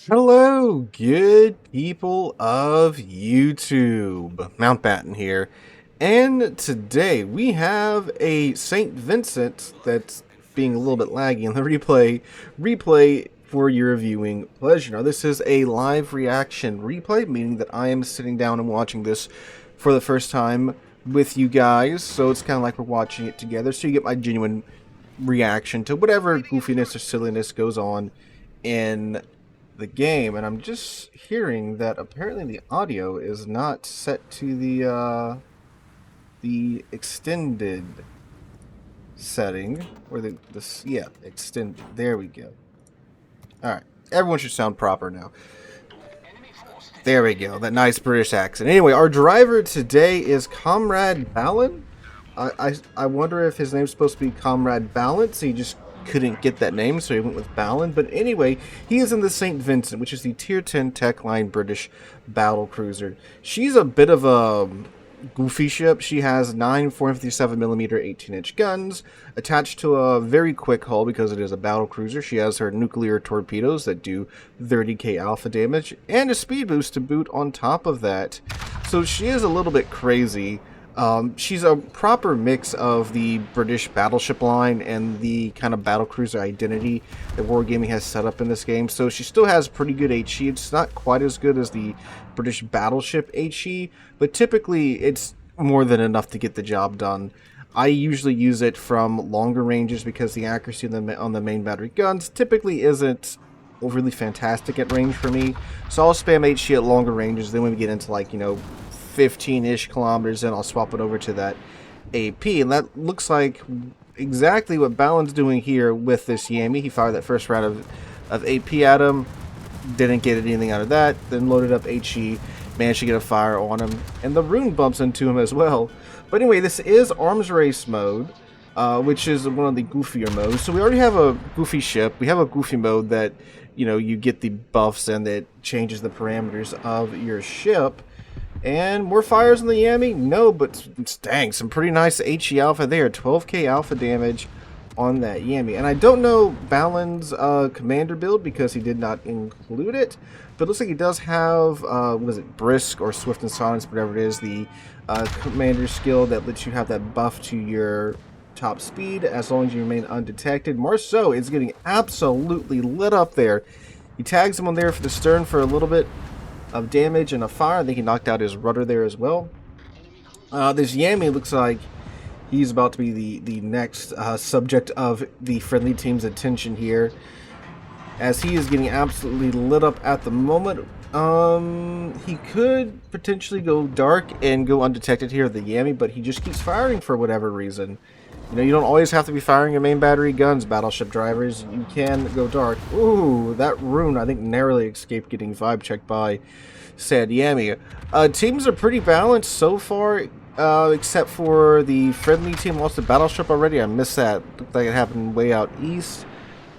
Hello, good people of YouTube. Mountbatten here. And today we have a St. Vincent that's being a little bit laggy in the replay for your viewing pleasure. Now this is a live reaction replay, meaning that I am sitting down and watching this for the first time with you guys. So it's kind of like we're watching it together, so you get my genuine reaction to whatever goofiness or silliness goes on in the game. And I'm just hearing that apparently the audio is not set to the extended setting, or yeah, extended. There we go. All right, everyone should sound proper now. There we go, that nice British accent. Anyway, our driver today is Comrade Ballin. I wonder if his name's supposed to be Comrade Balance. He just couldn't get that name, so he went with Ballin. But anyway, he is in the St. Vincent, which is the Tier 10 tech line British battle cruiser. She's a bit of a goofy ship. She has 9 457mm 18-inch guns attached to a very quick hull because it is a battle cruiser. She has her nuclear torpedoes that do 30k alpha damage and a speed boost to boot on top of that. So she is a little bit crazy. She's a proper mix of the British battleship line and the kind of battlecruiser identity that Wargaming has set up in this game. So she still has pretty good HE. It's not quite as good as the British battleship HE, but typically it's more than enough to get the job done. I usually use it from longer ranges because the accuracy on the main battery guns typically isn't overly fantastic at range for me. So I'll spam HE at longer ranges. Then when we get into, like, 15-ish kilometers, then I'll swap it over to that AP. And that looks like exactly what Ballin's doing here with this Yami. He fired that first round of AP at him, didn't get anything out of that, then loaded up HE, managed to get a fire on him, and the rune bumps into him as well. But anyway, this is arms race mode, which is one of the goofier modes. So we already have a goofy ship. We have a goofy mode that, you get the buffs and it changes the parameters of your ship. And more fires on the Yami? No, but dang, some pretty nice HE alpha there. 12k alpha damage on that Yami. And I don't know Ballin's commander build because he did not include it. But it looks like he does have, what is it, Brisk or Swift and Silence, whatever it is, the commander skill that lets you have that buff to your top speed as long as you remain undetected. Marceau is getting absolutely lit up there. He tags him on there for the stern for a little bit of damage and a fire. I think he knocked out his rudder there as well. This Yami looks like he's about to be the next subject of the friendly team's attention here, as he is getting absolutely lit up at the moment. He could potentially go dark and go undetected here at the Yami, but he just keeps firing for whatever reason. You don't always have to be firing your main battery guns, battleship drivers. You can go dark. Ooh, that rune, I think, narrowly escaped getting vibe checked by said Yami. Teams are pretty balanced so far, except for the friendly team lost a battleship already. I missed that. Looked like it happened way out east.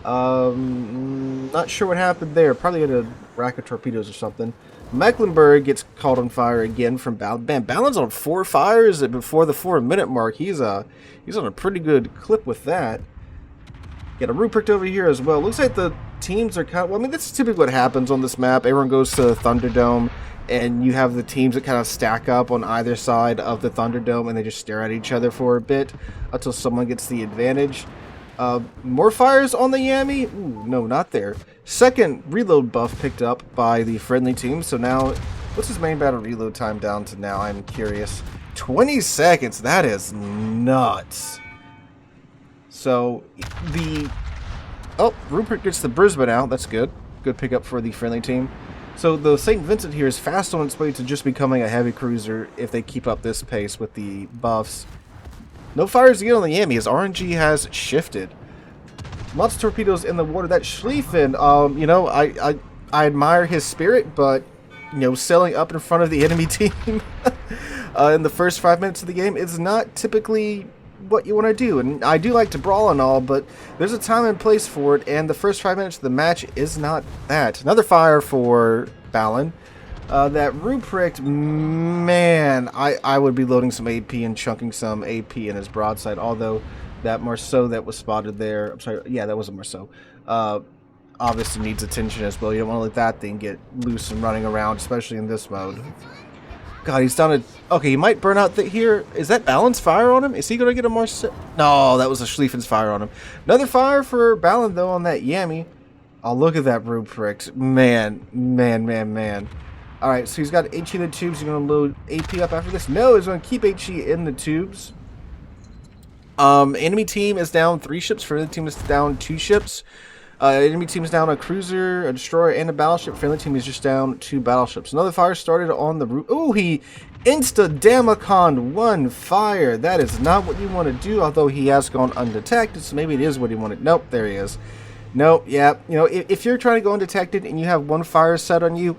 Not sure what happened there. Probably had a rack of torpedoes or something. Mecklenburg gets caught on fire again from Ballin. Man, Ballin's on 4 fires before the 4-minute mark. He's on a pretty good clip with that. Got a Ruprecht over here as well. Looks like the teams are kind of... Well, I mean, that's typically what happens on this map. Everyone goes to the Thunderdome, and you have the teams that kind of stack up on either side of the Thunderdome, and they just stare at each other for a bit until someone gets the advantage. More fires on the Yami? Ooh, no, not there. Second reload buff picked up by the friendly team. So now, what's his main battle reload time down to now? I'm curious. 20 seconds. That is nuts. So, Rupert gets the Brisbane out. That's good. Good pickup for the friendly team. So the St. Vincent here is fast on its way to just becoming a heavy cruiser if they keep up this pace with the buffs. No fires again on the Yami, as RNG has shifted. Lots of torpedoes in the water. That Schlieffen, I admire his spirit, but, sailing up in front of the enemy team in the first 5 minutes of the game is not typically what you want to do. And I do like to brawl and all, but there's a time and place for it, and the first 5 minutes of the match is not that. Another fire for Ballin. That Ruprecht, man, I would be loading some AP and chunking some AP in his broadside, although that Marceau that was spotted there, I'm sorry, yeah, that wasn't Marceau. obviously needs attention as well. You don't want to let that thing get loose and running around, especially in this mode. God, he's down to... Okay, he might burn out here. Is that Balon's fire on him? Is he going to get a more... No, that was a Schlieffen's fire on him. Another fire for Balon, though, on that Yami. Oh, look at that Ruprecht. Man. Alright, so he's got HE in the tubes. He's going to load AP up after this. No, he's going to keep HE in the tubes. Enemy team is down 3 ships. Friendly team is down 2 ships. Enemy team is down a cruiser, a destroyer, and a battleship. Friendly team is just down 2 battleships. Another fire started on the roof. Oh, he insta-damacon 1 fire. That is not what you want to do, although he has gone undetected, so maybe it is what he wanted. Nope, there he is. Nope, yeah. You know, if you're trying to go undetected and you have 1 fire set on you,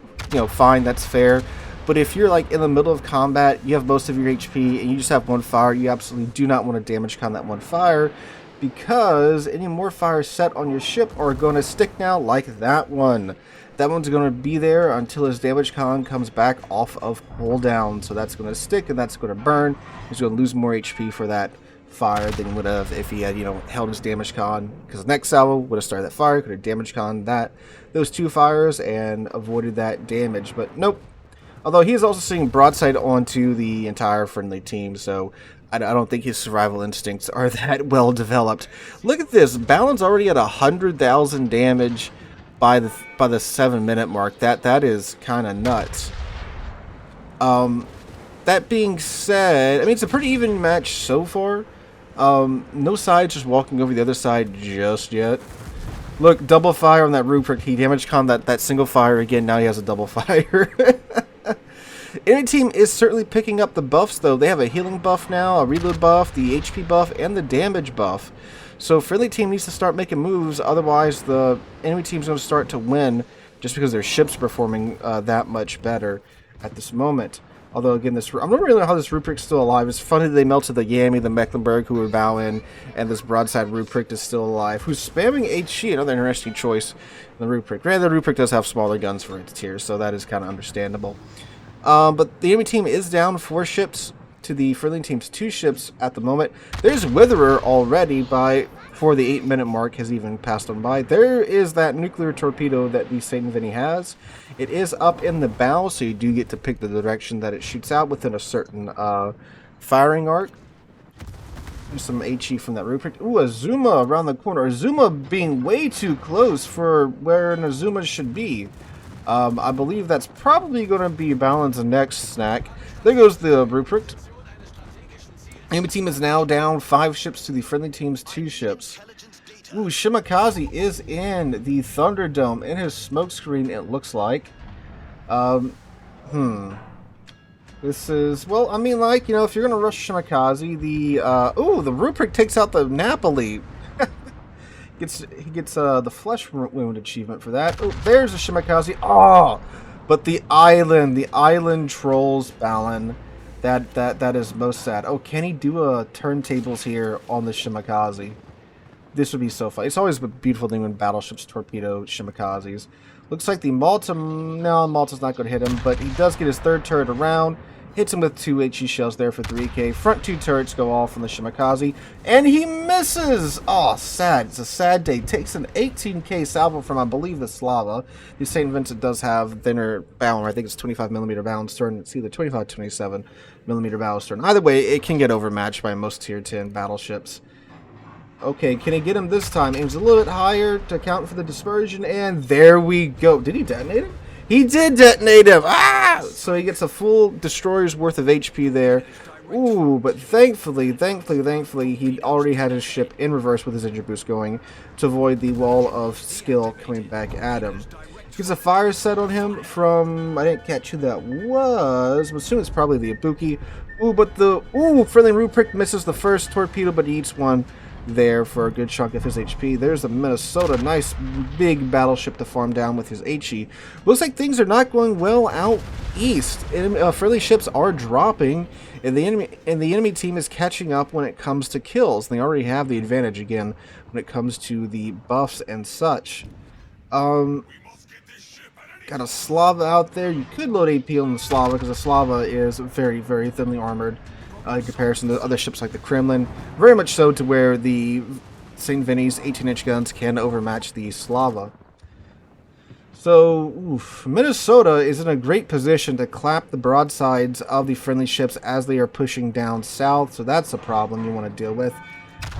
fine, that's fair. But if you're like in the middle of combat, you have most of your HP, and you just have 1 fire, you absolutely do not want to damage con that 1 fire, because any more fires set on your ship are going to stick now, like that one. That one's going to be there until his damage con comes back off of cooldown. So that's going to stick and that's going to burn. He's going to lose more HP for that fire than he would have if he had, held his damage con. Because next salvo would have started that fire, could have damage con those 2 fires and avoided that damage. But nope. Although he is also seeing broadside onto the entire friendly team, so I don't think his survival instincts are that well developed. Look at this. Balon's already at 100,000 damage by the 7-minute mark. That is kind of nuts. That being said, I mean, it's a pretty even match so far. No sides just walking over the other side just yet. Look, double fire on that Ruprecht. He damage con that single fire again. Now he has a double fire. Enemy team is certainly picking up the buffs, though. They have a healing buff now, a reload buff, the HP buff, and the damage buff. So friendly team needs to start making moves, otherwise the enemy team's going to start to win just because their ship's performing that much better at this moment. Although, again, I'm not really know how this Ruprecht's still alive. It's funny that they melted the Yami, the Mecklenburg, who were bowing, and this broadside Ruprecht is still alive, who's spamming HE, another interesting choice in the Ruprecht. Granted, the Ruprecht does have smaller guns for its tier, so that is kind of understandable. But the enemy team is down 4 ships to the friendly team's 2 ships at the moment. There's Witherer already before the 8-minute mark has even passed on by. There is that nuclear torpedo that the St Vincent has. It is up in the bow, so you do get to pick the direction that it shoots out within a certain firing arc. There's some HE from that Ruprecht. Ooh, Azuma around the corner. Azuma being way too close for where an Azuma should be. I believe that's probably going to be Balon's next snack. There goes the Ruprecht. Enemy team is now down 5 ships to the friendly team's 2 ships. Ooh, Shimakaze is in the Thunderdome in his smokescreen, it looks like. This is, well, I mean, like, if you're going to rush Shimakaze, the Ruprecht takes out the Napoli. He gets the flesh wound achievement for that. Oh, there's a Shimakaze. Oh, but the island trolls Balon. That is most sad. Oh, can he do a turntables here on the Shimakaze? This would be so fun. It's always a beautiful thing when battleships torpedo Shimikazes. Looks like the Malta. No, Malta's not going to hit him, but he does get his 3rd turret around. Hits him with 2 HE shells there for 3k. Front 2 turrets go off from the Shimakaze. And he misses! Oh, sad. It's a sad day. Takes an 18k salvo from, I believe, the Slava. The St Vincent does have thinner bow. I think it's 25mm bow and stern. It's either 25-27mm bow and stern. Either way, it can get overmatched by most tier 10 battleships. Okay, can he get him this time? Aims a little bit higher to account for the dispersion. And there we go. Did he detonate him? He did detonate him! Ah! So he gets a full destroyer's worth of HP there. Ooh, but thankfully, he already had his ship in reverse with his engine boost going to avoid the wall of skill coming back at him. Gets a fire set on him from, I didn't catch who that was. I'm assuming it's probably the Ibuki. Ooh, but friendly Ruprecht misses the first torpedo, but he eats one there for a good chunk of his HP. There's the Minnesota. Nice big battleship to farm down with his HE. Looks like things are not going well out east. Friendly ships are dropping, and the enemy team is catching up when it comes to kills. They already have the advantage again when it comes to the buffs and such. Got a Slava out there. You could load AP on the Slava because the Slava is very, very thinly armored. In comparison to other ships like the Kremlin. Very much so to where the St. Vinny's 18-inch guns can overmatch the Slava. So, oof, Minnesota is in a great position to clap the broadsides of the friendly ships as they are pushing down south. So that's a problem you want to deal with.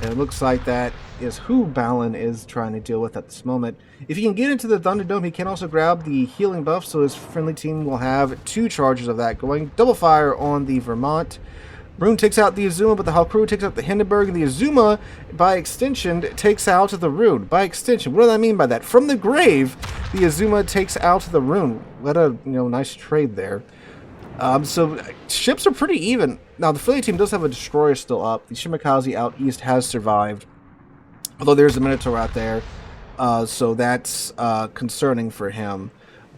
And it looks like that is who Balin is trying to deal with at this moment. If he can get into the Thunderdome, he can also grab the healing buff. So his friendly team will have 2 charges of that going. Double fire on the Vermont. Brune takes out the Azuma, but the Halkru takes out the Hindenburg, and the Azuma, by extension, takes out the Rune. By extension, what do I mean by that? From the grave, the Azuma takes out the Rune. What a nice trade there. So ships are pretty even. Now the friendly team does have a destroyer still up. The Shimakaze out east has survived, although there's a Minotaur out there, so that's concerning for him.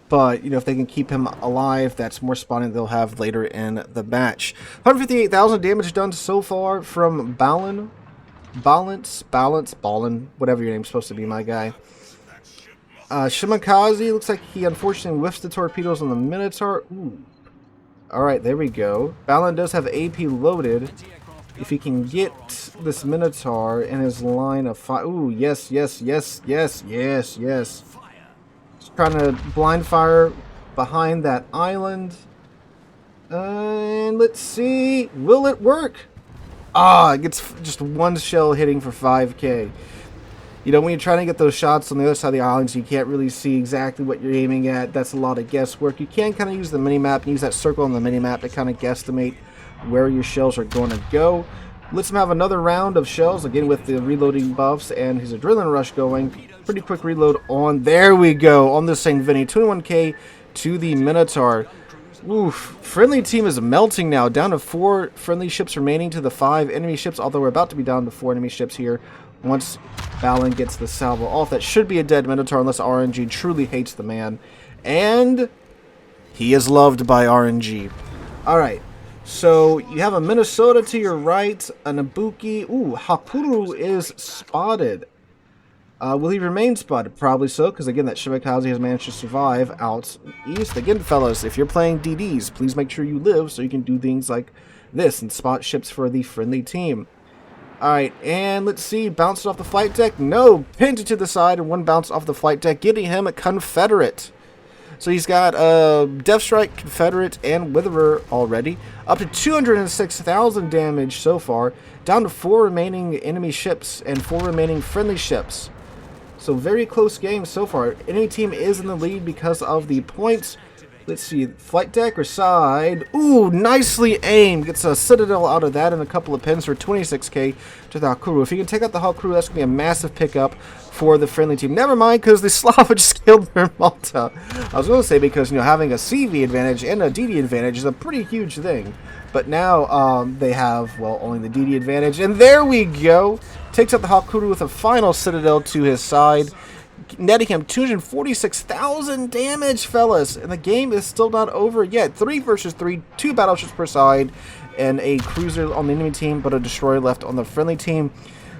But, if they can keep him alive, that's more spawning they'll have later in the match. 158,000 damage done so far from Balin. Balin, whatever your name's supposed to be, my guy. Shimakaze, looks like he unfortunately whiffs the torpedoes on the Minotaur. Ooh. Alright, there we go. Balin does have AP loaded. If he can get this Minotaur in his line of fire. Ooh, yes. Trying to blind fire behind that island. And let's see. Will it work? It gets just 1 shell hitting for 5k. When you're trying to get those shots on the other side of the island, so you can't really see exactly what you're aiming at. That's a lot of guesswork. You can kind of use the minimap and use that circle on the minimap to kind of guesstimate where your shells are going to go. Let's have another round of shells, again with the reloading buffs and his adrenaline rush going. Pretty quick reload on, there we go, on the St. Vinny. 21k to the Minotaur. Oof, friendly team is melting now, down to 4 friendly ships remaining to the 5 enemy ships, although we're about to be down to 4 enemy ships here once Balin gets the salvo off. That should be a dead Minotaur unless RNG truly hates the man. And he is loved by RNG. Alright. So, you have a Minnesota to your right, an Ibuki. Ooh, Hakuru is spotted. Will he remain spotted? Probably so, because again, that Shimakaze has managed to survive out east. Again, fellas, if you're playing DDs, please make sure you live so you can do things like this and spot ships for the friendly team. Alright, and let's see, bounced off the flight deck. No, pinned it to the side, and 1 bounced off the flight deck, getting him a Confederate. So he's got Death Strike, Confederate, and Witherer already. Up to 206,000 damage so far. Down to 4 remaining enemy ships and 4 remaining friendly ships. So very close game so far. Enemy team is in the lead because of the points. Let's see, flight deck or side. Ooh, nicely aimed. Gets a Citadel out of that and a couple of pins for 26k to the Hakuru. If you can take out the Hakuru, that's going to be a massive pickup for the friendly team. Never mind, because the Slava just killed their Malta. I was going to say because, having a CV advantage and a DD advantage is a pretty huge thing. But now they have, well, only the DD advantage. And there we go. Takes out the Hakuru with a final Citadel to his side, netting him 246,000 damage, fellas. And the game is still not over yet. 3 versus 3, 2 battleships per side, and a cruiser on the enemy team, but a destroyer left on the friendly team.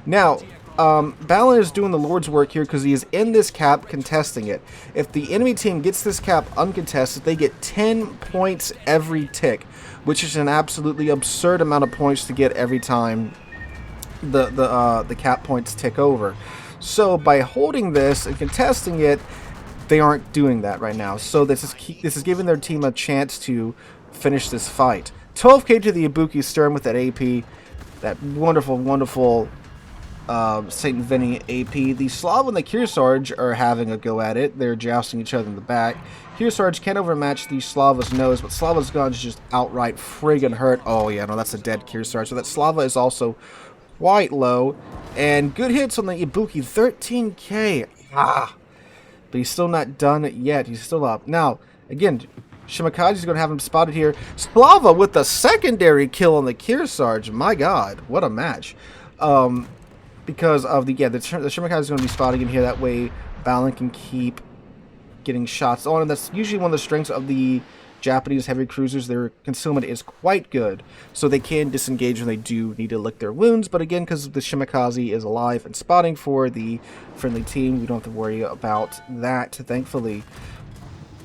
Now, Balin is doing the Lord's work here because he is in this cap contesting it. If the enemy team gets this cap uncontested, they get 10 points every tick, which is an absolutely absurd amount of points to get every time the cap points tick over. So by holding this and contesting it, they aren't doing that right now. So this is giving their team a chance to finish this fight. 12k to the Ibuki Stern with that AP, that wonderful St. Vinny AP. The Slav and the Kearsarge are having a go at it. They're jousting each other in the back. Kearsarge can't overmatch the Slava's nose, but Slava's gun's just outright friggin' hurt. Oh yeah, no, that's a dead Kearsarge. So that Slava is also quite low. And good hits on the Ibuki, 13k. But he's still not done yet. He's still up. Now, again, Shimakaze is going to have him spotted here. Slava with the secondary kill on the Kearsarge. My god, what a match. Because of the Shimakaze is going to be spotting him here. That way, Balin can keep getting shots on. And that's usually one of the strengths of the Japanese heavy cruisers. Their concealment is quite good, so they can disengage when they do need to lick their wounds. But again, because the Shimakaze is alive and spotting for the friendly team, we don't have to worry about that, thankfully.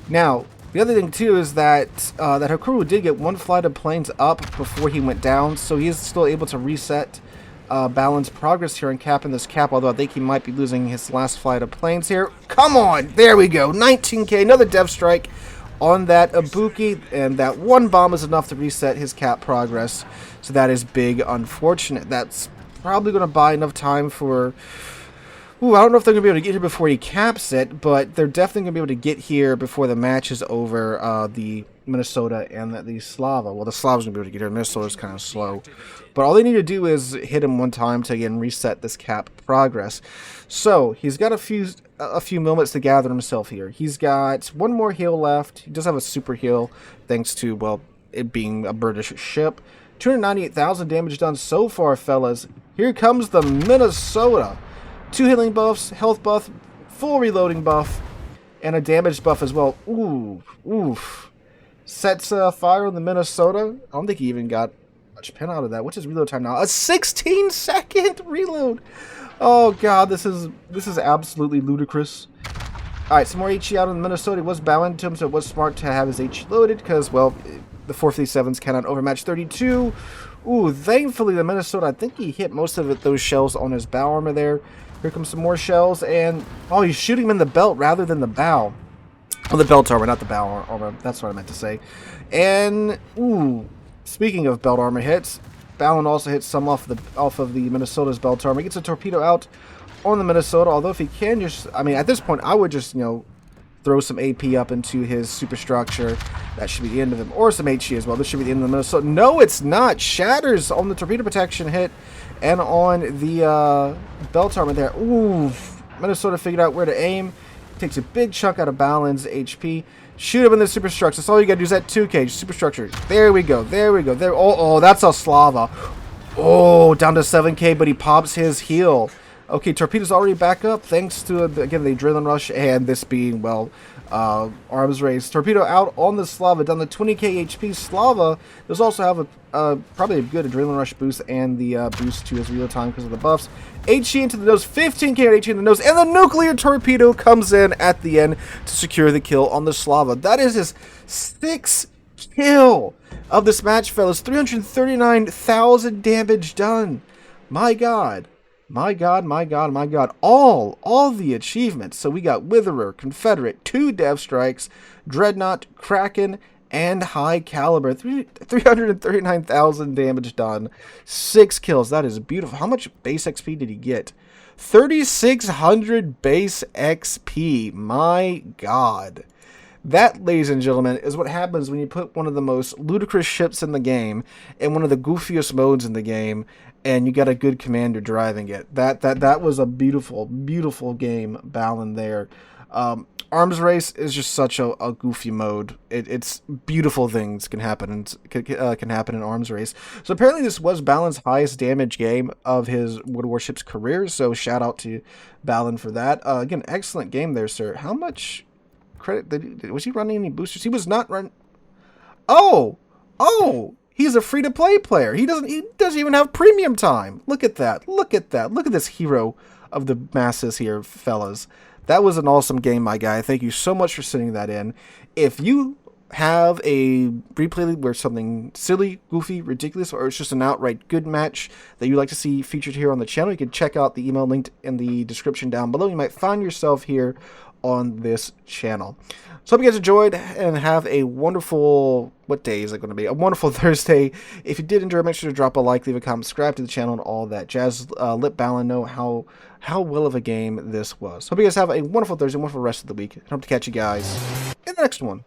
Now, the other thing too is that Hakuru did get 1 flight of planes up before he went down, so he is still able to reset Ballin's progress here in capping this cap, although I think he might be losing his last flight of planes here. Come on! There we go! 19k, another dev strike on that Ibuki, and that one bomb is enough to reset his cap progress. So that is big, unfortunate. That's probably going to buy enough time for... Ooh, I don't know if they're going to be able to get here before he caps it, but they're definitely going to be able to get here before the match is over, the Minnesota and the Slava. Well, the Slava's going to be able to get here. Minnesota's kind of slow. But all they need to do is hit him one time to, again, reset this cap progress. So, he's got a few moments to gather himself here. He's got one more heal left. He does have a super heal, thanks to, well, it being a British ship. 298,000 damage done so far, fellas. Here comes the Minnesota. 2 healing buffs, health buff, full reloading buff, and a damage buff as well. Ooh, oof. Sets fire on the Minnesota. I don't think he even got much pen out of that. What's his reload time now? A 16-second reload. Oh god, this is absolutely ludicrous. Alright, some more HE out on the Minnesota. It was bowing to him, so it was smart to have his HE loaded, because, well, the 457s cannot overmatch 32. Ooh, thankfully the Minnesota, I think he hit most of those shells on his bow armor there. Here comes some more shells, and oh, he's shooting him in the belt rather than the bow. Oh, the belt armor, not the bow armor. That's what I meant to say. And ooh, speaking of belt armor hits, Ballin also hits some off of the Minnesota's belt armor. He gets a torpedo out on the Minnesota. Although if he can just, I mean, at this point, I would just, you know, throw some AP up into his superstructure. That should be the end of him, or some HE as well. This should be the end of the Minnesota. No, it's not. Shatters on the torpedo protection hit. And on the belt armor there. Ooh, Minnesota figured out where to aim. Takes a big chunk out of Ballin's HP. Shoot him in the superstructure. That's all you gotta do is that 2K superstructure. There we go. There we go. There. Oh, that's a Slava. Oh, down to 7K, but he pops his heal. Okay, torpedo's already back up thanks to, again, the adrenaline rush and this being, well, arms race. Torpedo out on the Slava, down to 20k HP. Slava does also have probably a good adrenaline rush boost and the boost to his real time because of the buffs. HE into the nose, 15k HE in the nose, and the nuclear torpedo comes in at the end to secure the kill on the Slava. That is his 6th kill of this match, fellas. 339,000 damage done. My god. My god, my god, my god. All the achievements. So we got Witherer, Confederate, 2 dev strikes, Dreadnought, Kraken, and High Caliber. 339,000 damage done. 6 kills. That is beautiful. How much base XP did he get? 3,600 base XP. My god. That, ladies and gentlemen, is what happens when you put one of the most ludicrous ships in the game in one of the goofiest modes in the game, and you got a good commander driving it. That was a beautiful, beautiful game, Ballin there. Arms Race is just such a goofy mode. It's beautiful things can happen in Arms Race. So apparently this was Ballin's highest damage game of his Wood Warships career. So shout out to Ballin for that. Again, excellent game there, sir. How much credit was he running any boosters? He was not running. Oh. He's a free-to-play player. He doesn't even have premium time. Look at that. Look at that. Look at this hero of the masses here, fellas. That was an awesome game, my guy. Thank you so much for sending that in. If you have a replay where something silly, goofy, ridiculous, or it's just an outright good match that you'd like to see featured here on the channel, you can check out the email linked in the description down below. You might find yourself here on this channel. So hope you guys enjoyed and have a wonderful, what day is it going to be? A wonderful Thursday. If you did enjoy, make sure to drop a like, leave a comment, subscribe to the channel, and all that jazz. Let Ballin know how well of a game this was. Hope you guys have a wonderful Thursday, wonderful rest of the week. I hope to catch you guys in the next one.